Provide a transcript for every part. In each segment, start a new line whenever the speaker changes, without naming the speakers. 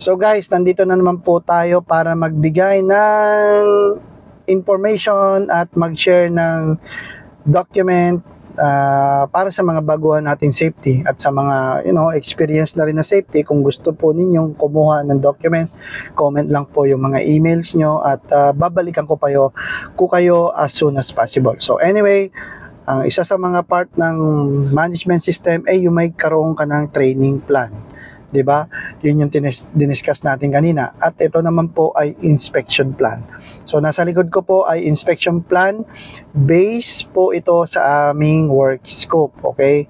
So guys, nandito na naman po tayo para magbigay ng information at mag-share ng document para sa mga baguhan nating safety at sa mga experience na rin na safety. Kung gusto po ninyong kumuha ng documents, comment lang po yung mga emails nyo at babalikan ko kayo as soon as possible. So anyway, ang isa sa mga part ng management system ay yung may karoon ka ng training plan. 'Di ba? Yun yung diniscuss natin kanina. At ito naman po ay inspection plan. So nasa likod ko po ay inspection plan. Base po ito sa aming work scope, okay?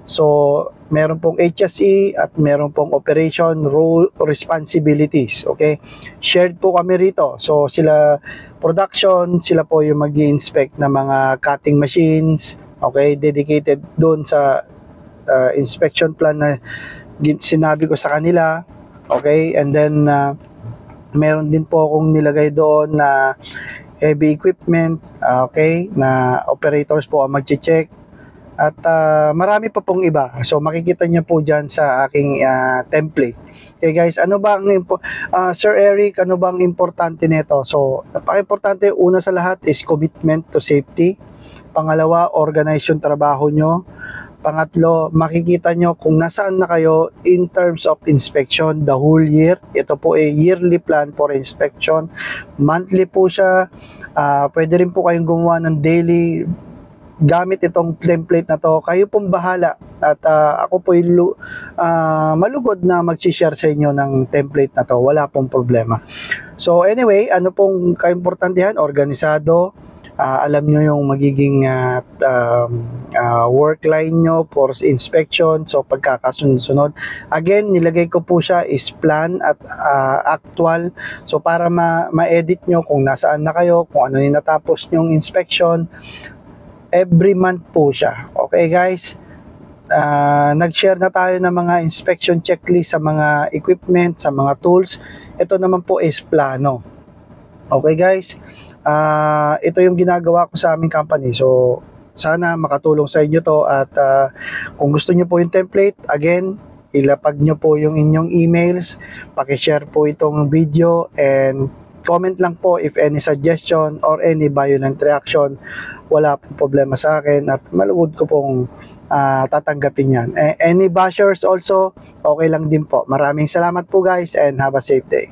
So meron pong HSE at meron pong operation role responsibilities, okay? Shared po kami rito. So sila production, sila po yung mag-i-inspect ng mga cutting machines, okay? Dedicated doon sa inspection plan na sinabi ko sa kanila, okay? And then meron din po akong nilagay doon na heavy equipment, okay, na operators po ang mag-check at marami pa pong iba. So makikita niyo po diyan sa aking template. Okay guys, ano ba ang Sir Eric, ano bang importante nito? So napaka-importante, una sa lahat is commitment to safety. Pangalawa, organize yung trabaho nyo. Pangatlo, makikita nyo kung nasaan na kayo in terms of inspection the whole year. Ito po ay yearly plan for inspection. Monthly po siya. Pwede rin po kayong gumawa ng daily gamit itong template na to. Kayo pong bahala. At ako po malugod na mag-share sa inyo ng template na to. Wala pong problema. So anyway, ano pong kaimportantehan? Organisado. Alam nyo yung magiging work line nyo for inspection. So pagkakasunod-sunod, again nilagay ko po siya is plan at actual. So para ma-edit nyo kung nasaan na kayo, kung ano yung natapos nyong inspection, every month po siya. Okay guys, nag-share na tayo ng mga inspection checklist sa mga equipment, sa mga tools. Ito naman po is plano. Okay guys, ito yung ginagawa ko sa aming company. So sana makatulong sa inyo to at kung gusto nyo po yung template, again, ilapag nyo po yung inyong emails, pakishare po itong video and comment lang po if any suggestion or any violent reaction. Wala pong problema sa akin at malugod ko pong tatanggapin yan. Any bashers also, okay lang din po. Maraming salamat po guys and have a safe day.